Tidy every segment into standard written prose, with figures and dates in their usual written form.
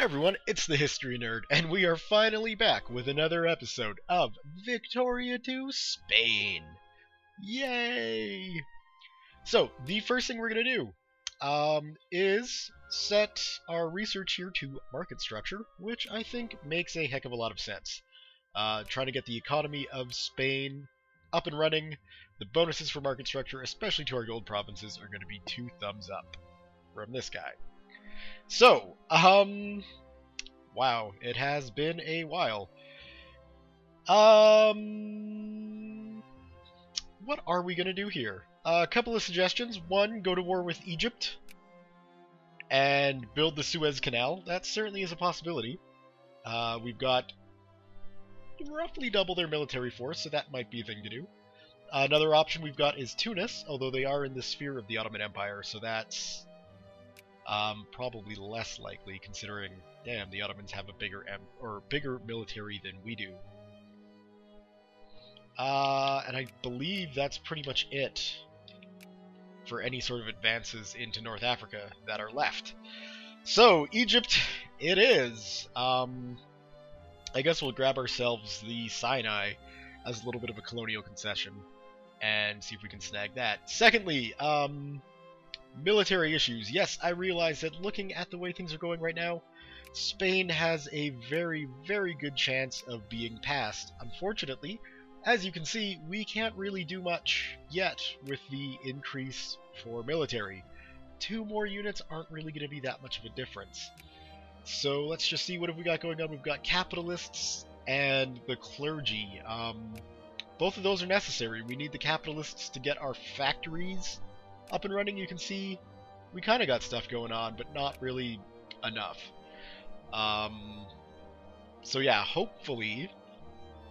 everyone, it's the History Nerd, and we are finally back with another episode of Victoria to Spain. Yay! So, the first thing we're going to do is set our research here to market structure, which I think makes a heck of a lot of sense. Trying to get the economy of Spain up and running. The bonuses for market structure, especially to our gold provinces, are going to be 2 thumbs up from this guy. So, wow, it has been a while. What are we going to do here? A couple of suggestions. One, go to war with Egypt and build the Suez Canal. That certainly is a possibility. We've got roughly double their military force, so that might be a thing to do. Another option we've got is Tunis, although they are in the sphere of the Ottoman Empire, so that's probably less likely, considering, damn, the Ottomans have a bigger military than we do. And I believe that's pretty much it for any sort of advances into North Africa that are left. So, Egypt it is. I guess we'll grab ourselves the Sinai as a little bit of a colonial concession and see if we can snag that. Secondly, military issues. Yes, I realize that looking at the way things are going right now, Spain has a very, very good chance of being passed. Unfortunately, as you can see, we can't really do much yet with the increase for military. 2 more units aren't really going to be that much of a difference. So let's just see what have we got going on. We've got capitalists and the clergy. Both of those are necessary. We need the capitalists to get our factories up and running. You can see we kind of got stuff going on, but not really enough. So yeah, hopefully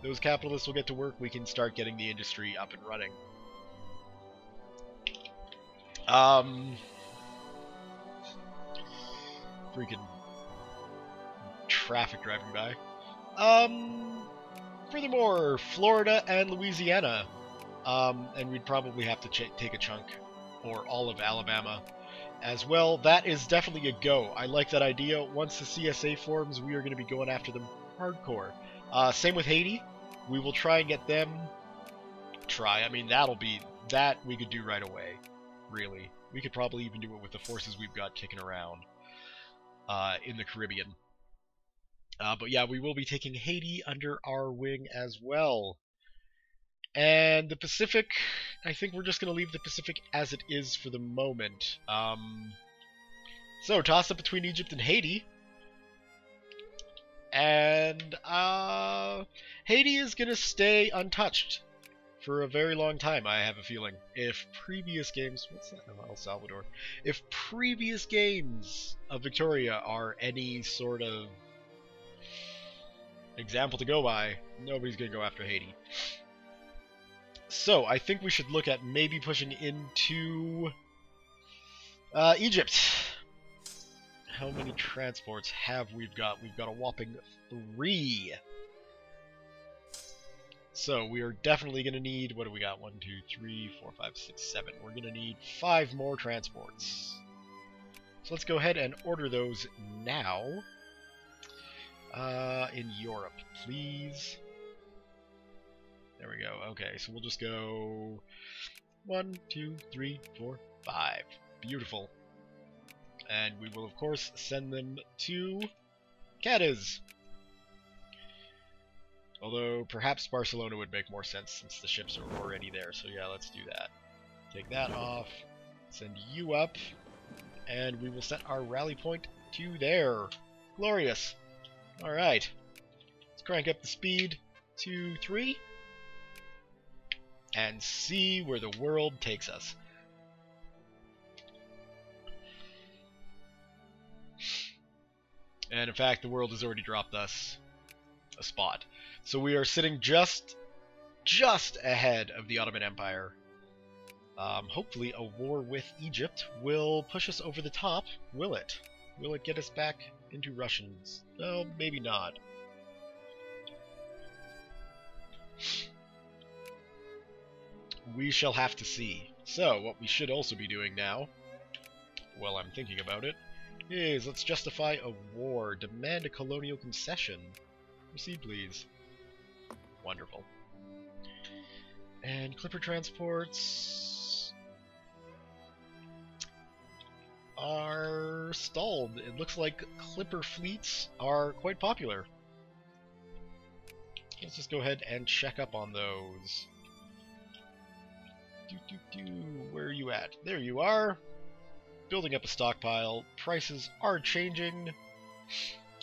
those capitalists will get to work. We can start getting the industry up and running. Freaking traffic driving by. Furthermore, Florida and Louisiana. And we'd probably have to take a chunk or all of Alabama as well. That is definitely a go. I like that idea. Once the CSA forms, we are going to be going after them hardcore. Same with Haiti. We will try and get them. I mean, that we could do right away. Really. We could probably even do it with the forces we've got kicking around in the Caribbean. But yeah, we will be taking Haiti under our wing as well. And the Pacific, I think we're just going to leave the Pacific as it is for the moment. So, toss up between Egypt and Haiti. And Haiti is going to stay untouched for a very long time, I have a feeling. If previous games... What's that? Oh, El Salvador. If previous games of Victoria are any sort of example to go by, nobody's going to go after Haiti. So, I think we should look at maybe pushing into Egypt. How many transports have we got? We've got a whopping 3. So, we are definitely going to need, what do we got? 1, 2, 3, 4, 5, 6, 7. We're going to need 5 more transports. So let's go ahead and order those now. In Europe, please. There we go. Okay, so we'll just go 1, 2, 3, 4, 5. Beautiful. And we will, of course, send them to Cadiz. Although, perhaps Barcelona would make more sense since the ships are already there. So yeah, let's do that. Take that off. Send you up. And we will set our rally point to there. Glorious. Alright. Let's crank up the speed to 3. And see where the world takes us. And in fact, the world has already dropped us a spot. So we are sitting just ahead of the Ottoman Empire. Hopefully a war with Egypt will push us over the top. Will it? Will it get us back into Russians? No, maybe not. We shall have to see. So, what we should also be doing now, while I'm thinking about it, is let's justify a war. Demand a colonial concession. Proceed, please. Wonderful. And clipper transports are stalled. It looks like clipper fleets are quite popular. Let's just go ahead and check up on those. Where are you at? There you are. Building up a stockpile. Prices are changing.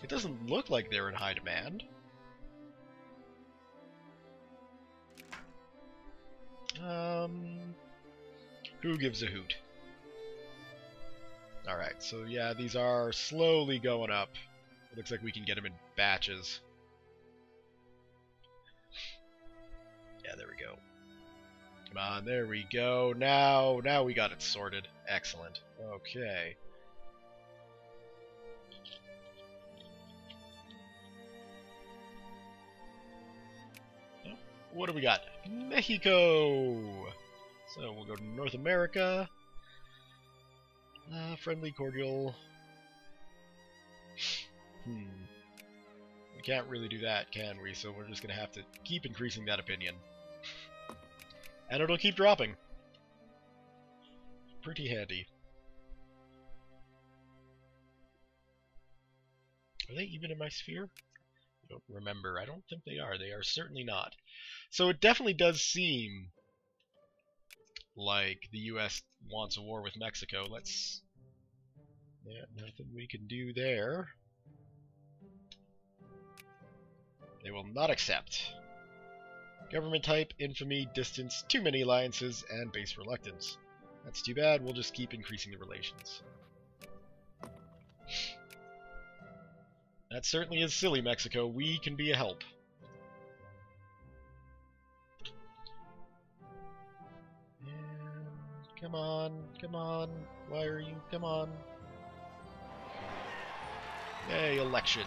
It doesn't look like they're in high demand. Who gives a hoot? Alright, so yeah, these are slowly going up. It looks like we can get them in batches. Yeah, there we go. Come on, there we go. Now we got it sorted. Excellent. Okay. What do we got? Mexico! So we'll go to North America. Friendly, cordial. We can't really do that, can we? So we're just going to have to keep increasing that opinion. And it'll keep dropping. Pretty handy. Are they even in my sphere? I don't remember. I don't think they are. They are certainly not. So it definitely does seem like the US wants a war with Mexico. Let's... Yeah, nothing we can do there. They will not accept. Government type, infamy, distance, too many alliances, and base reluctance. That's too bad. We'll just keep increasing the relations. That certainly is silly, Mexico. We can be a help. And come on, come on. Why are you? Come on. Yay, elections.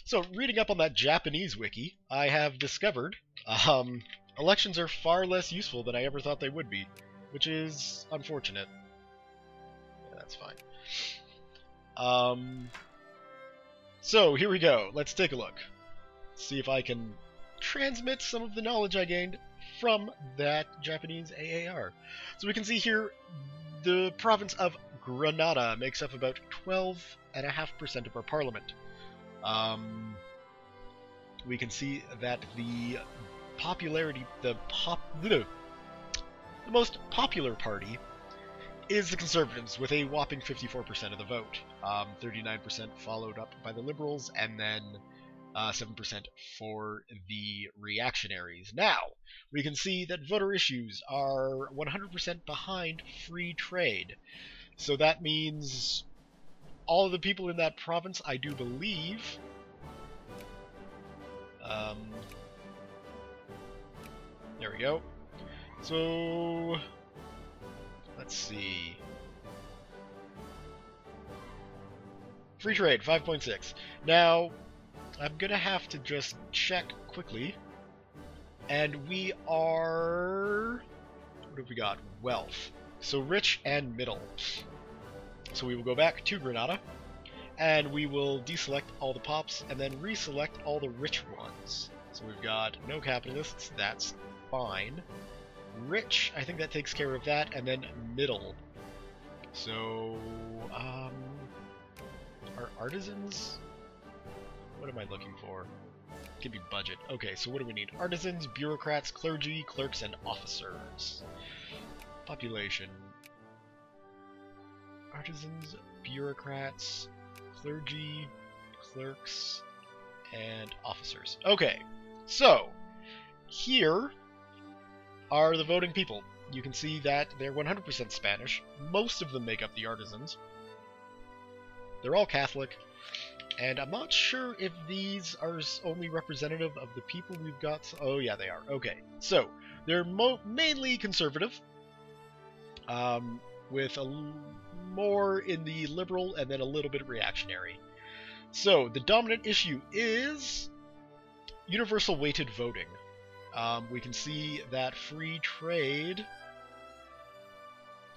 So, reading up on that Japanese wiki, I have discovered elections are far less useful than I ever thought they would be, which is unfortunate. Yeah, that's fine. So, here we go. Let's take a look. See if I can transmit some of the knowledge I gained from that Japanese AAR. So we can see here the province of Granada makes up about 12.5% of our parliament. We can see that the popularity, the most popular party is the Conservatives, with a whopping 54% of the vote. 39% followed up by the Liberals, and then 7% for the Reactionaries. Now, we can see that voter issues are 100% behind free trade. So that means all of the people in that province, I do believe, there we go. So, let's see. Free trade, 5.6. Now, I'm gonna have to just check quickly. And we are... What have we got? Wealth. So rich and middle. So we will go back to Granada, and we will deselect all the pops, and then reselect all the rich ones. So we've got no capitalists, that's fine. Rich, I think that takes care of that, and then middle. So, are artisans? What am I looking for? Give me budget. Okay, so what do we need? Artisans, bureaucrats, clergy, clerks, and officers. Population. Artisans, bureaucrats, clergy, clerks, and officers. Okay, so here are the voting people. You can see that they're 100% Spanish. Most of them make up the artisans. They're all Catholic. And I'm not sure if these are only representative of the people we've got. Oh, yeah, they are. Okay, so they're mainly conservative, with more in the liberal and then a little bit reactionary. So the dominant issue is universal weighted voting. We can see that free trade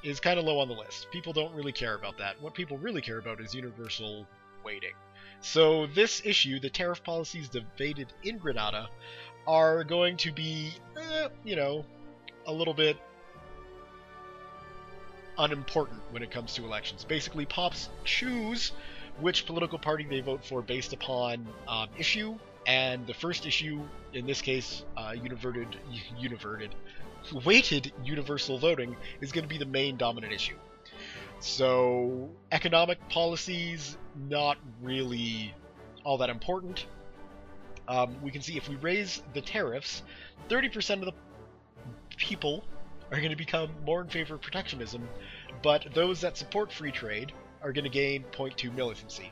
is kind of low on the list. People don't really care about that. What people really care about is universal weighting. So this issue, the tariff policies debated in Granada, are going to be, you know, a little bit unimportant when it comes to elections. Basically, pops choose which political party they vote for based upon issue, and the first issue, in this case, weighted universal voting, is going to be the main dominant issue. So, economic policies, not really all that important. We can see if we raise the tariffs, 30% of the people are going to become more in favor of protectionism, but those that support free trade are going to gain 0.2 militancy.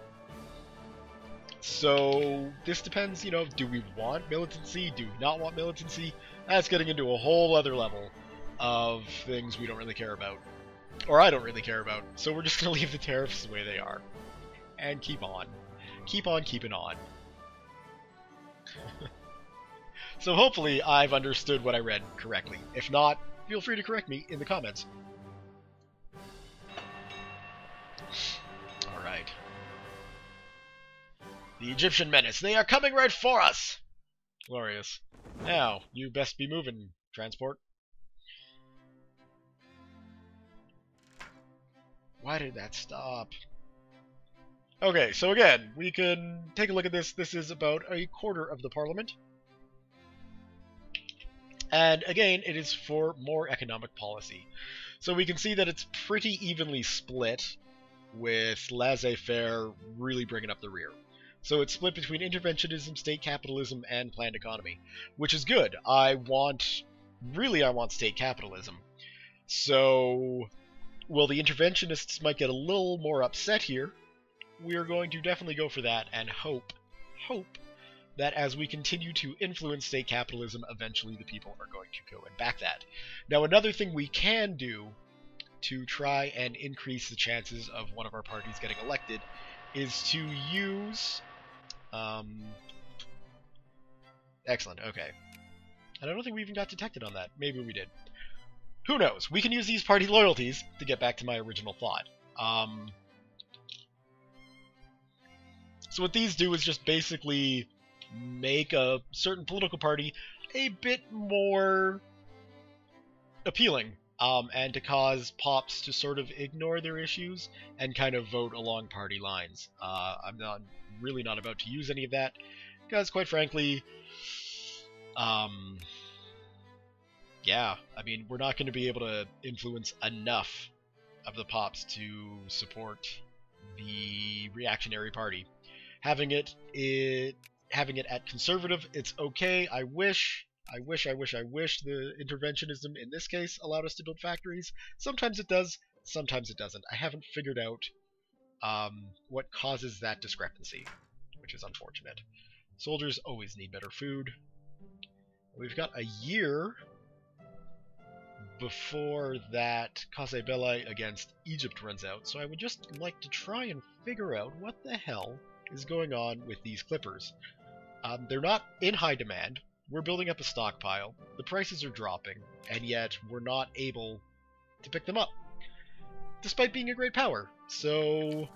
So this depends, you know, do we want militancy? Do we not want militancy? That's getting into a whole other level of things we don't really care about. Or I don't really care about. So we're just going to leave the tariffs the way they are. And keep on. Keep on keeping on. So hopefully I've understood what I read correctly. If not, feel free to correct me in the comments. Alright. The Egyptian menace. They are coming right for us! Glorious. Now, you best be moving, transport. Why did that stop? Okay, so again, we can take a look at this. This is about a quarter of the parliament. And again, it is for more economic policy. So we can see that it's pretty evenly split, with laissez-faire really bringing up the rear. So it's split between interventionism, state capitalism, and planned economy, which is good. I want state capitalism. So, well, the interventionists might get a little more upset here. We're going to definitely go for that and hope that as we continue to influence state capitalism, eventually the people are going to go and back that. Now, another thing we can do to try and increase the chances of one of our parties getting elected is to use... Excellent, okay. And I don't think we even got detected on that. Maybe we did. Who knows? We can use these party loyalties to get back to my original thought. So what these do is just basically make a certain political party a bit more appealing, and to cause pops to sort of ignore their issues and kind of vote along party lines. I'm really not about to use any of that, because quite frankly, yeah, I mean, we're not going to be able to influence enough of the pops to support the reactionary party. Having it at conservative, it's okay. I wish the interventionism in this case allowed us to build factories. Sometimes it does, sometimes it doesn't. I haven't figured out what causes that discrepancy, which is unfortunate. Soldiers always need better food. We've got a year before that Cause Belli against Egypt runs out, so I would just like to try and figure out what the hell is going on with these clippers. They're not in high demand. We're building up a stockpile. The prices are dropping, and yet we're not able to pick them up, despite being a great power. So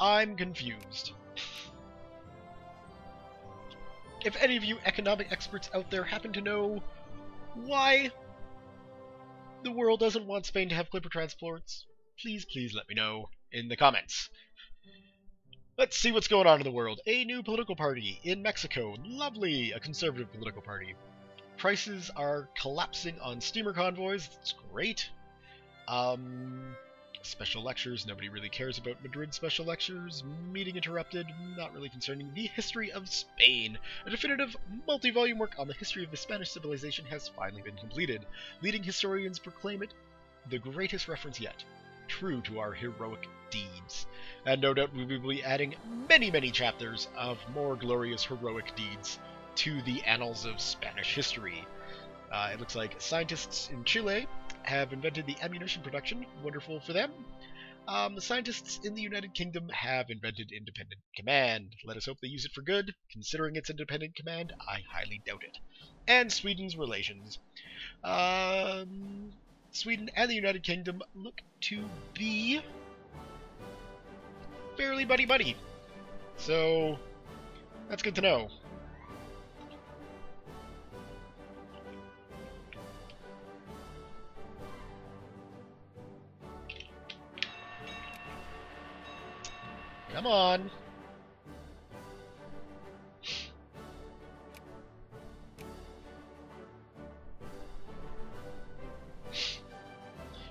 I'm confused. If any of you economic experts out there happen to know why the world doesn't want Spain to have clipper transports, please let me know in the comments. Let's see what's going on in the world. A new political party in Mexico. Lovely! A conservative political party. Prices are collapsing on steamer convoys. That's great. Special lectures. Nobody really cares about Madrid special lectures. Meeting interrupted. Not really concerning. The history of Spain. A definitive multi-volume work on the history of the Spanish civilization has finally been completed. Leading historians proclaim it the greatest reference yet. True to our heroic deeds. And no doubt we will be adding many, many chapters of more glorious heroic deeds to the annals of Spanish history. It looks like scientists in Chile have invented the ammunition production. Wonderful for them. The scientists in the United Kingdom have invented independent command. Let us hope they use it for good. Considering it's independent command, I highly doubt it. And Sweden's relations. Sweden and the United Kingdom look to be fairly buddy-buddy. So, that's good to know. Come on.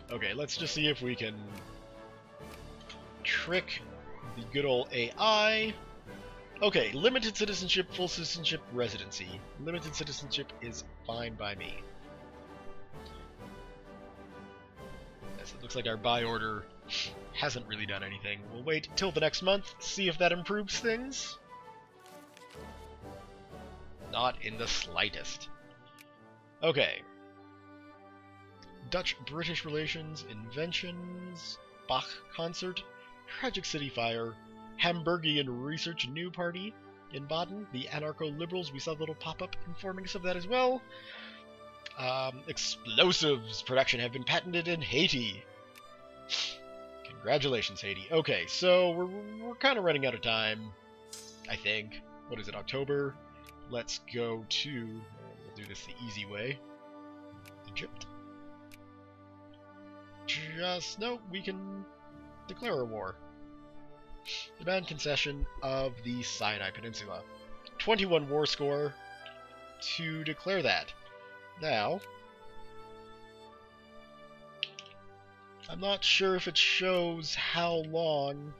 Okay, let's just see if we can trick the good old AI. Okay, limited citizenship, full citizenship, residency. Limited citizenship is fine by me. Yes, it looks like our buy order hasn't really done anything. We'll wait till the next month, see if that improves things. Not in the slightest. Okay. Dutch-British relations, inventions, Bach concert, Tragic City Fire, Hamburgian Research New Party in Baden, the anarcho-liberals, we saw a little pop-up informing us of that as well. Explosives production have been patented in Haiti. Congratulations, Haiti. Okay, so we're kind of running out of time, I think. What is it, October? Let's go to, we'll do this the easy way, Egypt. No, we can declare a war. Demand concession of the Sinai Peninsula. 21 war score to declare that. Now, I'm not sure if it shows how long.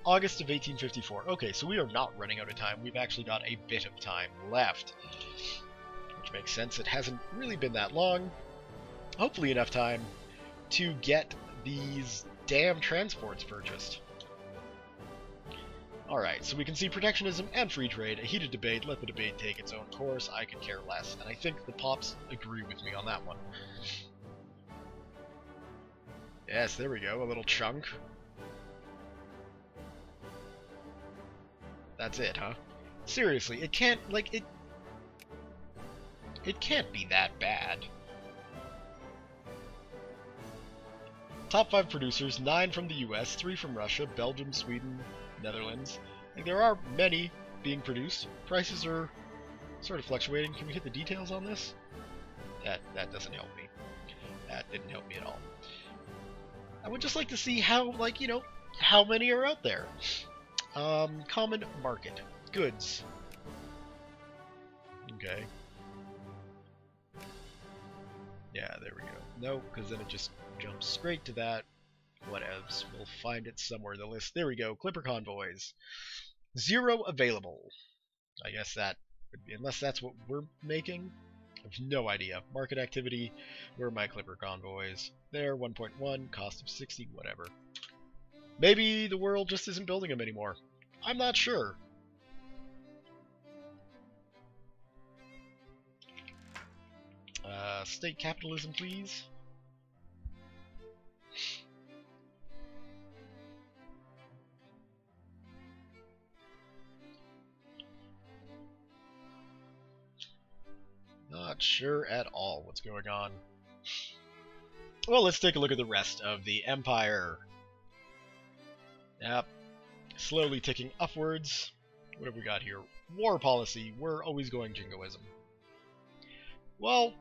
August of 1854. Okay, so we are not running out of time. We've actually got a bit of time left. Which makes sense. It hasn't really been that long. Hopefully enough time to get these damn transports purchased. Alright, so we can see protectionism and free trade, a heated debate, let the debate take its own course, I could care less, and I think the Pops agree with me on that one. Yes, there we go, a little chunk. That's it, huh? Seriously, it can't, like, it can't be that bad. Top 5 producers, 9 from the US, 3 from Russia, Belgium, Sweden, Netherlands. Like, there are many being produced. Prices are sort of fluctuating. Can we hit the details on this? That doesn't help me. That didn't help me at all. I would just like to see how, like, you know, how many are out there. Common market. Goods. Okay. Yeah, there we go. No, because then it just jumps straight to that. Whatevs. We'll find it somewhere in the list. There we go. Clipper convoys. 0 available. I guess that would be, unless that's what we're making. I have no idea. Market activity. Where are my Clipper convoys? There, 1.1. Cost of 60. Whatever. Maybe the world just isn't building them anymore. I'm not sure. State capitalism, please. Not sure at all what's going on. Well, let's take a look at the rest of the empire. Yep. Slowly ticking upwards. What have we got here? War policy. We're always going jingoism. Well,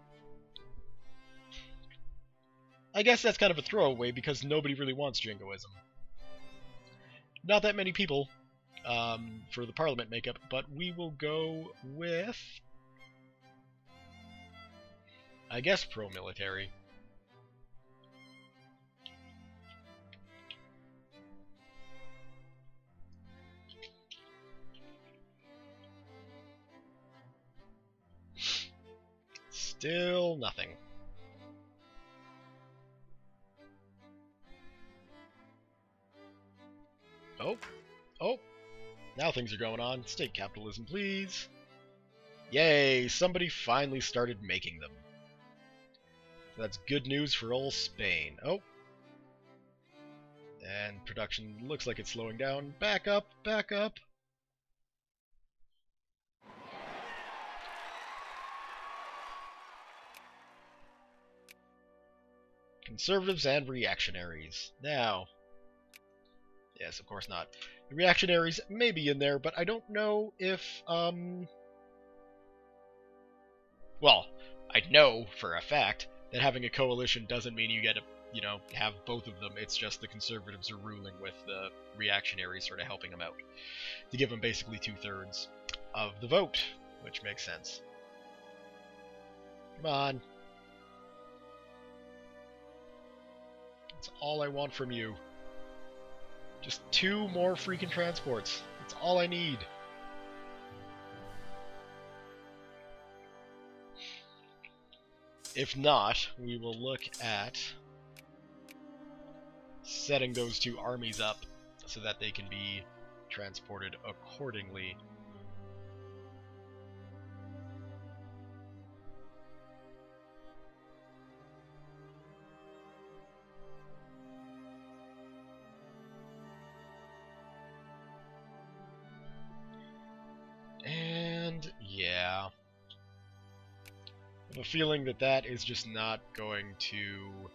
I guess that's kind of a throwaway because nobody really wants jingoism. Not that many people for the parliament makeup, but we will go with, I guess, pro-military. Still nothing. Oh, now things are going on. State capitalism, please. Yay, somebody finally started making them. So that's good news for old Spain. Oh. And production looks like it's slowing down. Back up, back up. Conservatives and reactionaries. Now, yes, of course not. The reactionaries may be in there, but I don't know if, well, I know for a fact that having a coalition doesn't mean you get to, have both of them. It's just the conservatives are ruling with the reactionaries sort of helping them out. To give them basically 2/3 of the vote, which makes sense. Come on. That's all I want from you. Just 2 more freaking transports. That's all I need. If not, we will look at setting those 2 armies up so that they can be transported accordingly. And yeah, I have a feeling that that is just not going to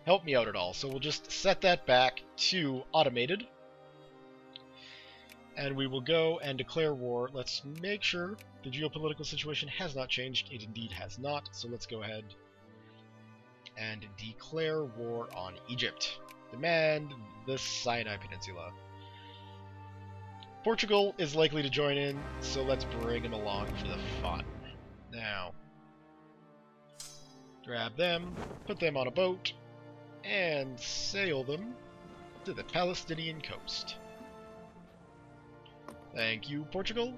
help me out at all. So we'll just set that back to automated. And we will go and declare war. Let's make sure the geopolitical situation has not changed. It indeed has not. So let's go ahead and declare war on Egypt. Demand the Sinai Peninsula. Portugal is likely to join in, so let's bring him along for the fun. Now, grab them, put them on a boat, and sail them to the Palestinian coast. Thank you, Portugal.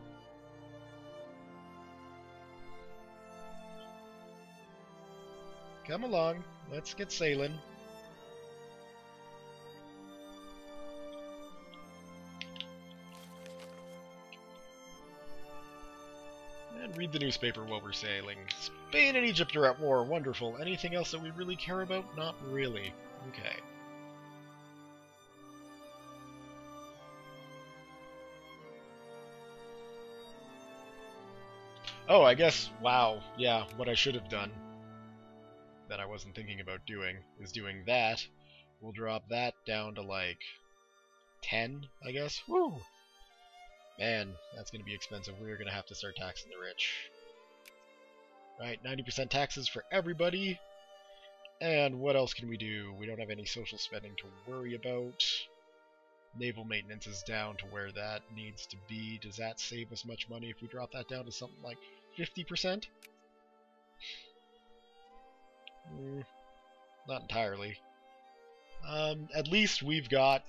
Come along, let's get sailing. And read the newspaper while we're sailing. Spain and Egypt are at war. Wonderful. Anything else that we really care about? Not really. Okay. Oh, I guess, wow, yeah, what I should have done that I wasn't thinking about doing is doing that. We'll drop that down to like 10, I guess. Woo! Man, that's going to be expensive. We're going to have to start taxing the rich. Right, 90% taxes for everybody. And what else can we do? We don't have any social spending to worry about. Naval maintenance is down to where that needs to be. Does that save us much money if we drop that down to something like 50%? Not entirely. At least we've got,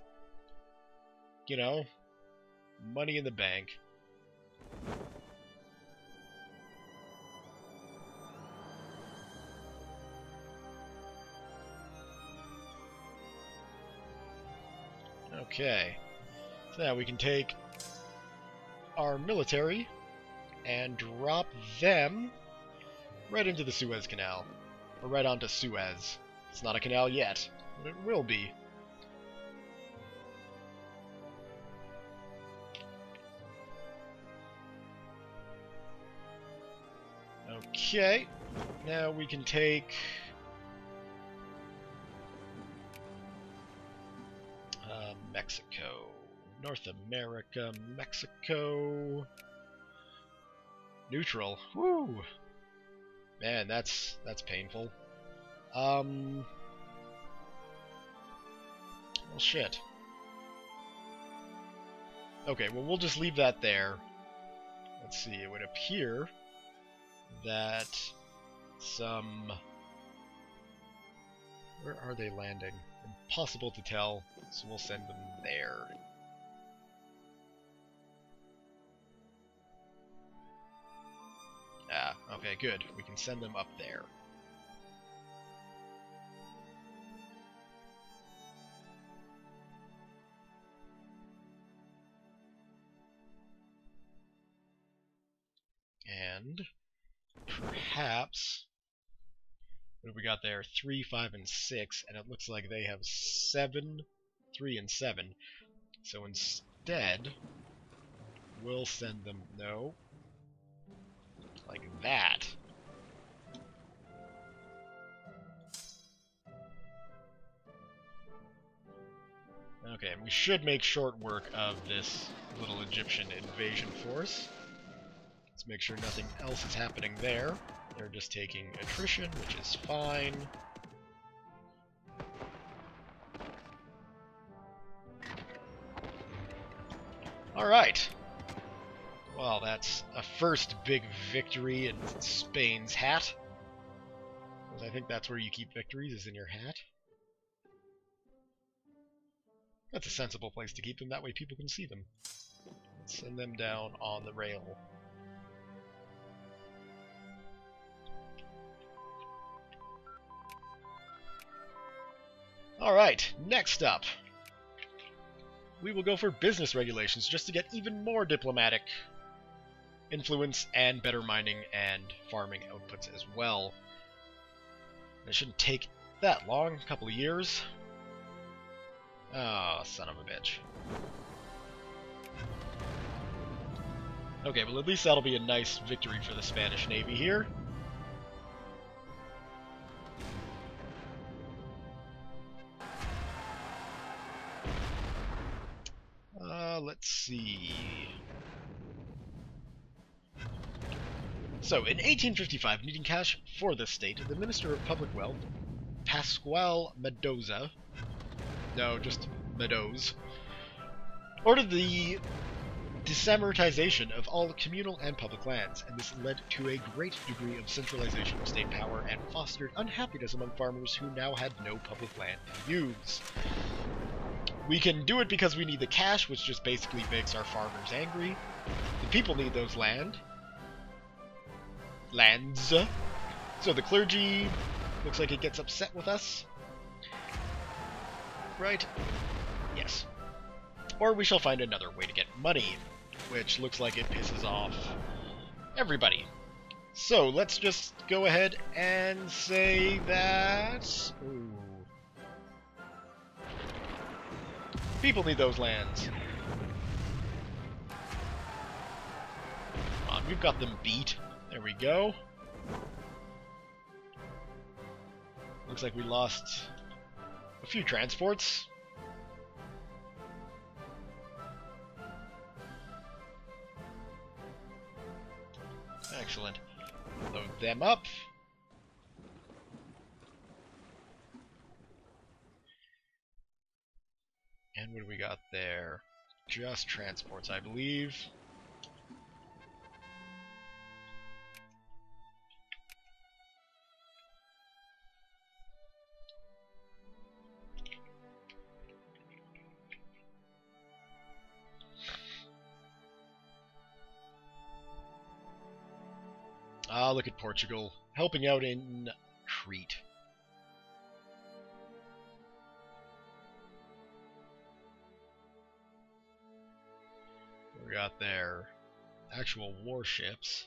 money in the bank. Okay. So now we can take our military and drop them right into the Suez Canal. Or right onto Suez. It's not a canal yet, but it will be. Okay, now we can take Mexico, North America, Mexico, neutral. Woo! Man, that's painful. Well, shit. Okay, well, we'll just leave that there. Let's see, it would appear that some... Where are they landing? Impossible to tell, so we'll send them there. Ah, okay, good. We can send them up there. And perhaps, what have we got there? 3, 5, and 6, and it looks like they have 7 3 and 7. So instead, we'll send them, no, like that. Okay, and we should make short work of this little Egyptian invasion force. Let's make sure nothing else is happening there. They're just taking attrition, which is fine. Alright. Well, that's a first big victory in Spain's hat. I think that's where you keep victories, is in your hat. That's a sensible place to keep them, that way people can see them. Let's send them down on the rail. Alright, next up. We will go for business regulations, just to get even more diplomatic influence and better mining and farming outputs as well. It shouldn't take that long, a couple of years. Oh, son of a bitch. Okay, well at least that'll be a nice victory for the Spanish Navy here. Let's see. So, in 1855, needing cash for this state, the Minister of Public Wealth, Pascual Mendoza, no, just Meadows, ordered the desamortization of all communal and public lands, and this led to a great degree of centralization of state power and fostered unhappiness among farmers who now had no public land to use. We can do it because we need the cash, which just basically makes our farmers angry. The people need those lands. So the clergy looks like it gets upset with us. Right? Yes. Or we shall find another way to get money, which looks like it pisses off everybody. So let's just go ahead and say that... Ooh. People need those lands. Come on, we've got them beat. There we go. Looks like we lost a few transports. Excellent. Load them up. And what do we got there? Just transports, I believe. Ah, look at Portugal, helping out in Crete. We got their actual warships,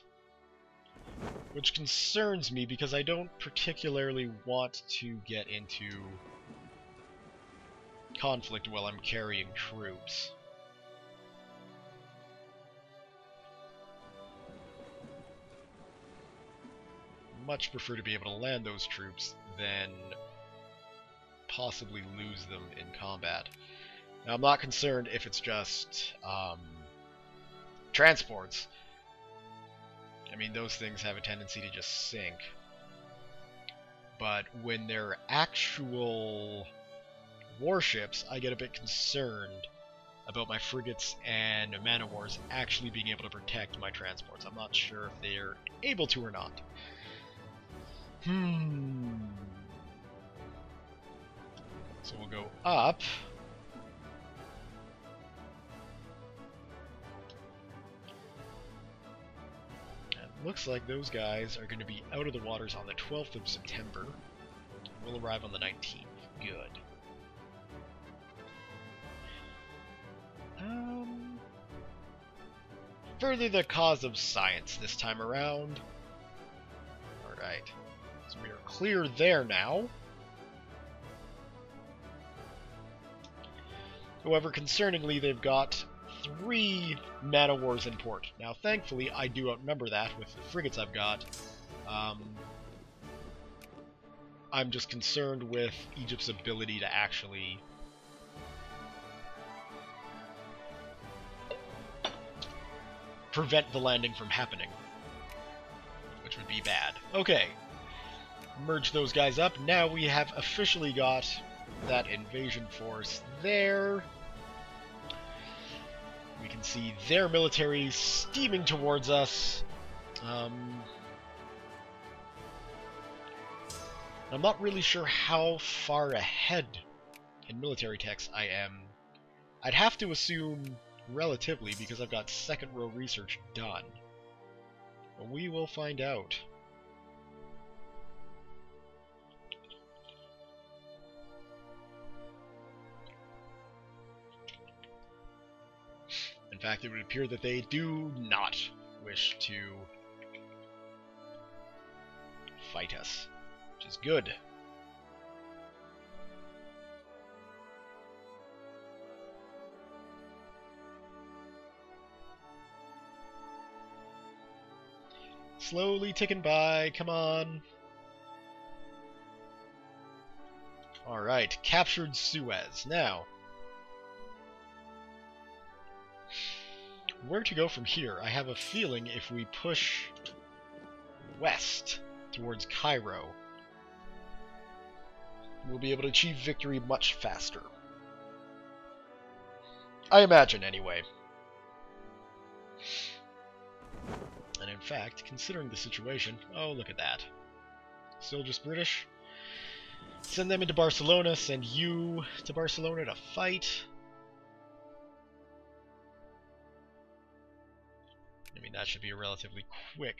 which concerns me because I don't particularly want to get into conflict while I'm carrying troops. Much prefer to be able to land those troops than possibly lose them in combat. Now, I'm not concerned if it's just transports. I mean, those things have a tendency to just sink. But when they're actual warships, I get a bit concerned about my frigates and man-of-wars actually being able to protect my transports. I'm not sure if they're able to or not. So we'll go up. And it looks like those guys are going to be out of the waters on the 12th of September. We'll arrive on the 19th. Good. Further the cause of science this time around. Alright. So we are clear there now. However, concerningly, they've got 3 man-o-wars in port. Now, thankfully, I do outnumber that with the frigates I've got. I'm just concerned with Egypt's ability to actually prevent the landing from happening, which would be bad. Okay, merge those guys up. Now we have officially got that invasion force there. We can see their military steaming towards us. I'm not really sure how far ahead in military techs I am. I'd have to assume relatively, because I've got second row research done. But we will find out. In fact, it would appear that they do not wish to fight us, which is good. Slowly ticking by, come on. Alright, captured Suez. Now, where to go from here? I have a feeling if we push west towards Cairo, we'll be able to achieve victory much faster. I imagine, anyway. And in fact, considering the situation... Oh, look at that. Still just British? Send them into Barcelona, send you to Barcelona to fight. I mean, that should be a relatively quick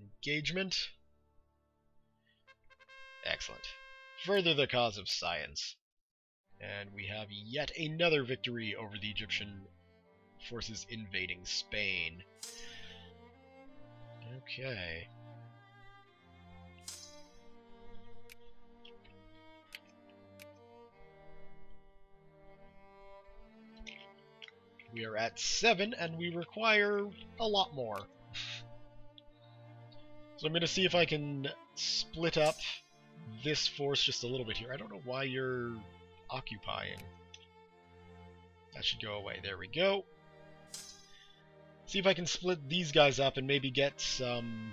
engagement. Excellent. Further the cause of science. And we have yet another victory over the Egyptian forces invading Spain. Okay. We are at 7, and we require a lot more. So I'm going to see if I can split up this force just a little bit here. I don't know why you're occupying. That should go away. There we go. See if I can split these guys up and maybe get some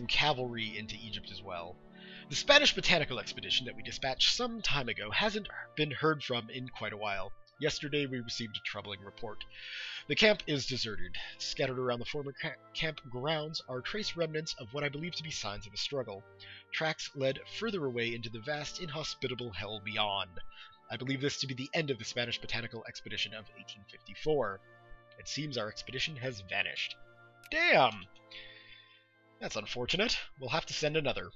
cavalry into Egypt as well. The Spanish botanical expedition that we dispatched some time ago hasn't been heard from in quite a while. Yesterday we received a troubling report. The camp is deserted. Scattered around the former camp grounds are trace remnants of what I believe to be signs of a struggle. Tracks led further away into the vast, inhospitable hell beyond. I believe this to be the end of the Spanish botanical expedition of 1854. It seems our expedition has vanished. Damn! That's unfortunate. We'll have to send another.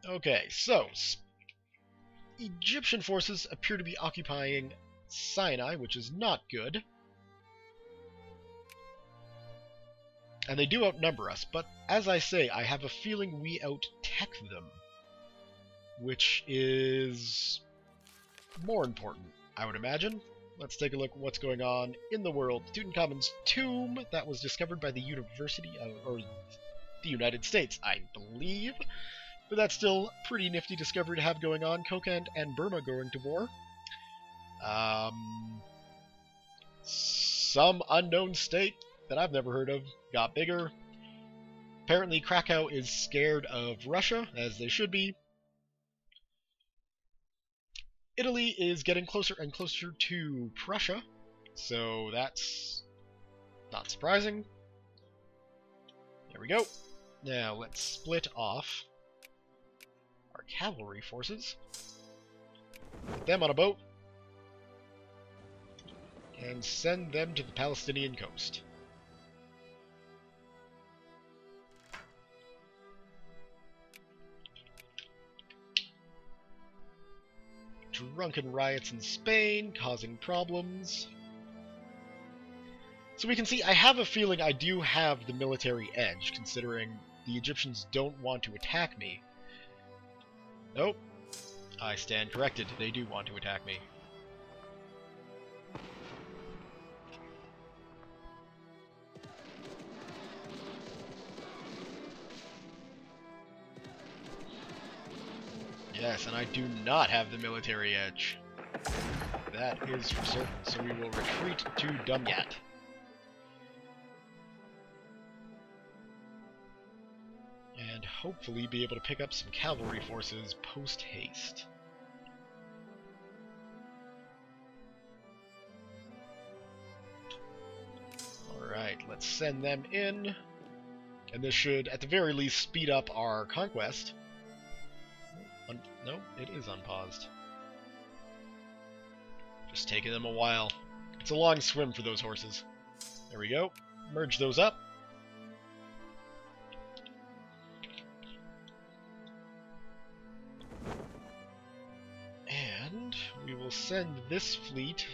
Okay, so Egyptian forces appear to be occupying Sinai, which is not good. And they do outnumber us, but as I say, I have a feeling we out-tech them, which is more important, I would imagine. Let's take a look at what's going on in the world. Tutankhamun's tomb that was discovered by the the United States, I believe. But that's still a pretty nifty discovery to have going on. Kokand and Burma going to war. Some unknown state that I've never heard of got bigger. Apparently Krakow is scared of Russia, as they should be. Italy is getting closer and closer to Prussia, so that's not surprising. There we go. Now let's split off our cavalry forces, put them on a boat, and send them to the Palestinian coast. Drunken riots in Spain, causing problems. So we can see, I have a feeling I do have the military edge, considering the Egyptians don't want to attack me. Nope. I stand corrected. They do want to attack me. Yes, and I do not have the military edge. That is for certain, so we will retreat to Dumyat. And hopefully be able to pick up some cavalry forces post-haste. Alright, let's send them in. And this should, at the very least, speed up our conquest. No, it is unpaused. Just taking them a while. It's a long swim for those horses. There we go. Merge those up. And we will send this fleet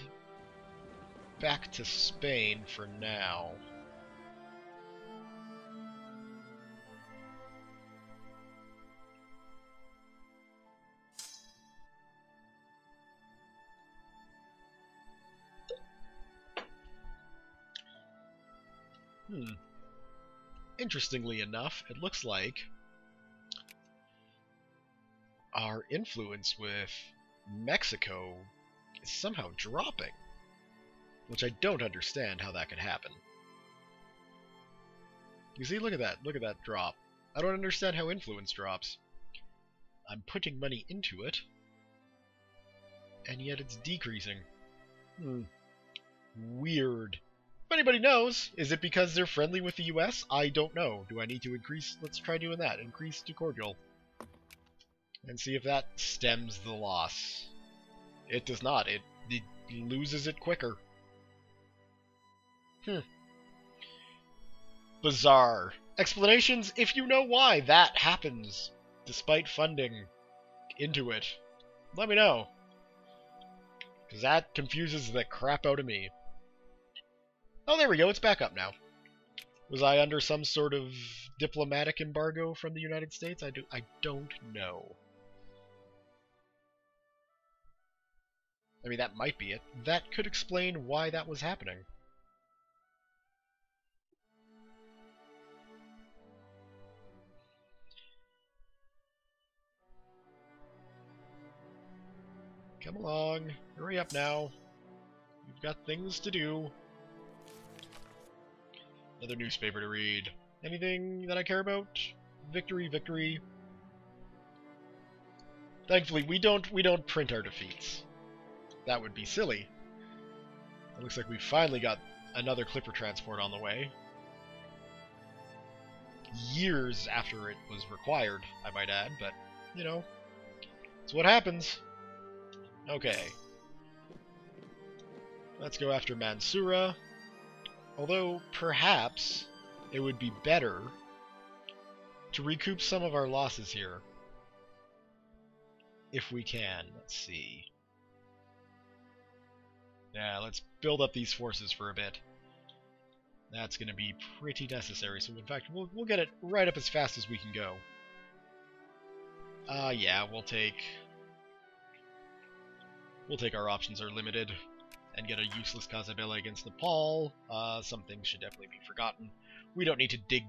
back to Spain for now. Interestingly enough, it looks like our influence with Mexico is somehow dropping, which I don't understand how that could happen. You see, look at that drop. I don't understand how influence drops. I'm putting money into it, and yet it's decreasing. Weird. If anybody knows, is it because they're friendly with the US? I don't know. Do I need to increase? Let's try doing that. Increase to cordial. And see if that stems the loss. It does not. It loses it quicker. Bizarre. Explanations, if you know why that happens, despite funding into it, let me know. Because that confuses the crap out of me. Oh, there we go. It's back up now. Was I under some sort of diplomatic embargo from the United States? I don't know. I mean, that might be it. That could explain why that was happening. Come along. Hurry up now. You've got things to do. Another newspaper to read. Anything that I care about? Victory, victory. Thankfully, we don't print our defeats. That would be silly. It looks like we finally got another Clipper transport on the way. Years after it was required, I might add, but, you know, it's what happens. Okay. Let's go after Mansoura. Although, perhaps, it would be better to recoup some of our losses here. If we can. Let's see. Yeah, let's build up these forces for a bit. That's going to be pretty necessary. So, in fact, we'll get it right up as fast as we can go. Yeah, we'll take our options are limited. And get a useless Casabella against Nepal. Some things should definitely be forgotten. We don't need to dig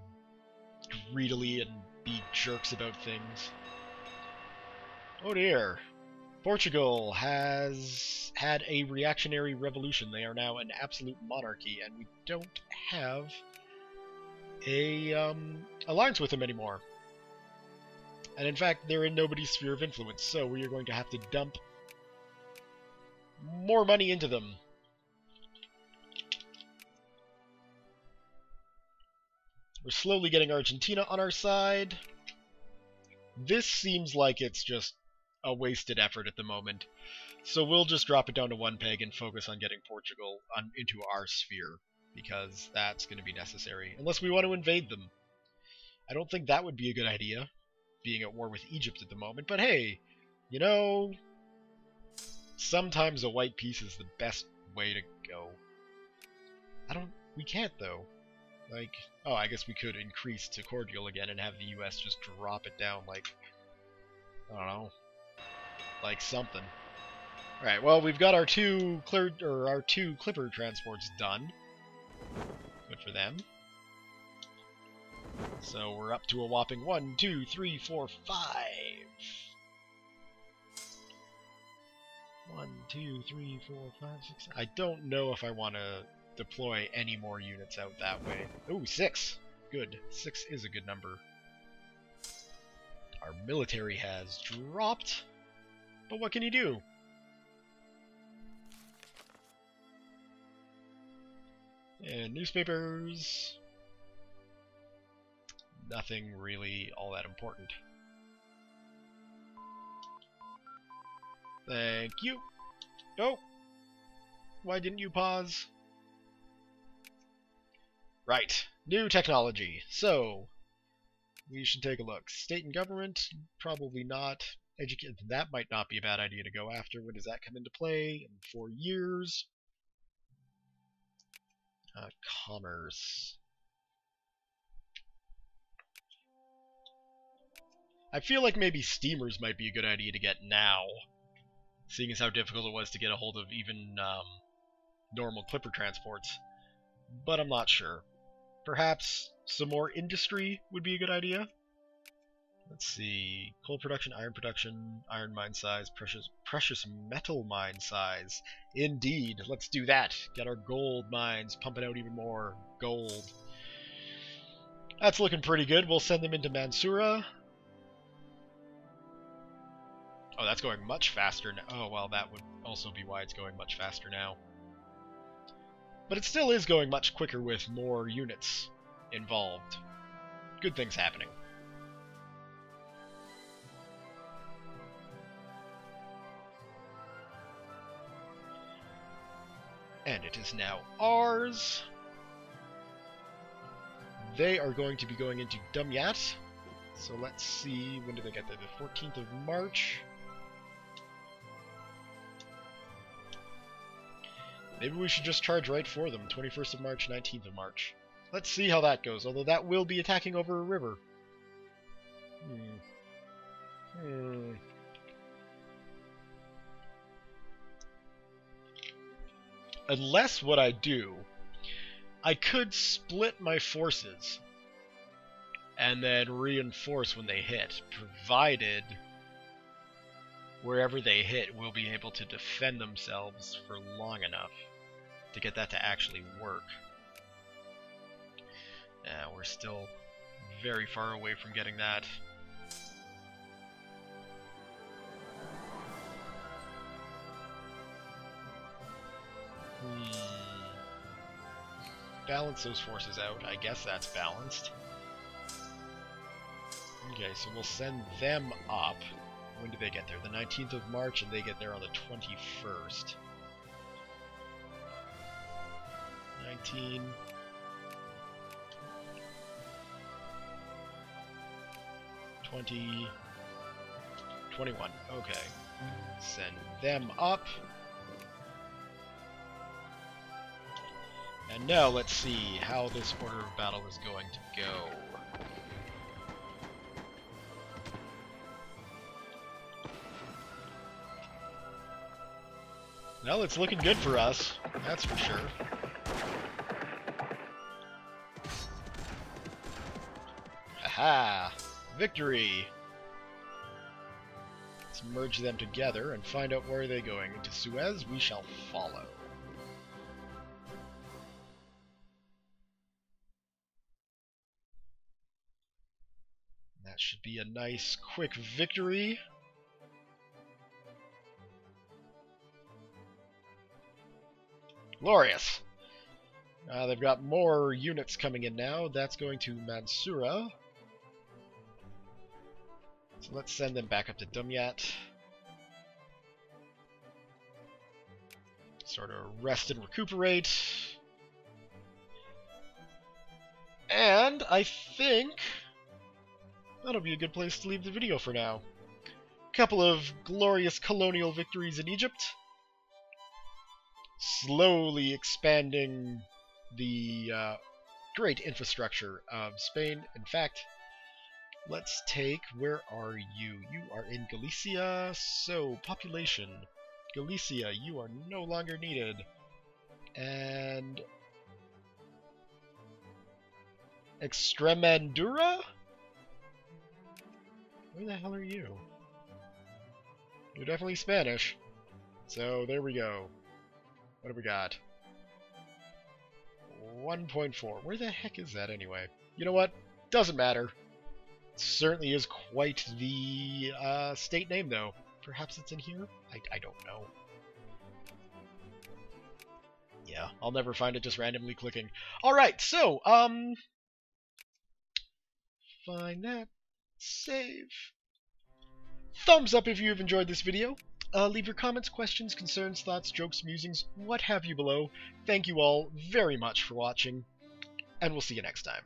greedily and be jerks about things. Oh dear. Portugal has had a reactionary revolution. They are now an absolute monarchy, and we don't have a alliance with them anymore. And in fact, they're in nobody's sphere of influence, so we are going to have to dump more money into them. We're slowly getting Argentina on our side. This seems like it's just a wasted effort at the moment. So we'll just drop it down to one peg and focus on getting Portugal into our sphere, because that's going to be necessary. Unless we want to invade them. I don't think that would be a good idea, being at war with Egypt at the moment. But hey, you know, sometimes a white piece is the best way to go. We can't, though. Like, oh, I guess we could increase to cordial again and have the U.S. just drop it down like, I don't know, like something. Alright, well, we've got our two Clipper transports done. Good for them. So we're up to a whopping 1, 2, 3, 4, 5. 1, 2, 3, 4, 5, 6. I don't know if I want to deploy any more units out that way. Ooh, 6. Good. 6 is a good number. Our military has dropped. But what can you do? And newspapers. Nothing really all that important. Thank you. Oh! Why didn't you pause? Right. New technology. So, we should take a look. State and government? Probably not. That might not be a bad idea to go after. When does that come into play? In 4 years. Commerce. I feel like maybe steamers might be a good idea to get now, seeing as how difficult it was to get a hold of even normal clipper transports. But I'm not sure. Perhaps some more industry would be a good idea. Let's see. Coal production, iron mine size, precious metal mine size. Indeed, let's do that. Get our gold mines pumping out even more gold. That's looking pretty good. We'll send them into Mansoura. Oh, that's going much faster now. Oh, well, that would also be why it's going much faster now. But it still is going much quicker with more units involved. Good things happening. And it is now ours. They are going to be going into Dumyat. So let's see, when do they get there? The 14th of March. Maybe we should just charge right for them. 21st of March, 19th of March. Let's see how that goes, although that will be attacking over a river. Unless what I do, I could split my forces and then reinforce when they hit, provided wherever they hit will be able to defend themselves for long enough to get that to actually work. We're still very far away from getting that. Balance those forces out. I guess that's balanced. Okay, so we'll send them up. When do they get there? The 19th of March, and they get there on the 21st. 19... 20... 21. Okay. Send them up. And now let's see how this order of battle is going to go. Well, it's looking good for us, that's for sure. Aha! Victory! Let's merge them together and find out where they're going. Into Suez, we shall follow. That should be a nice, quick victory. Glorious! They've got more units coming in now. That's going to Mansoura. So let's send them back up to Dumyat. Sort of rest and recuperate. And I think that'll be a good place to leave the video for now. Couple of glorious colonial victories in Egypt. Slowly expanding the great infrastructure of Spain. In fact, let's take, where are you? You are in Galicia, so population. Galicia, you are no longer needed. And Extremadura? Where the hell are you? You're definitely Spanish. So there we go. What have we got? 1.4. Where the heck is that anyway? You know what? Doesn't matter. It certainly is quite the state name, though. Perhaps it's in here? I don't know. Yeah, I'll never find it just randomly clicking. Alright, so, find that. Save. Thumbs up if you have enjoyed this video. Leave your comments, questions, concerns, thoughts, jokes, musings, what have you below. Thank you all very much for watching, and we'll see you next time.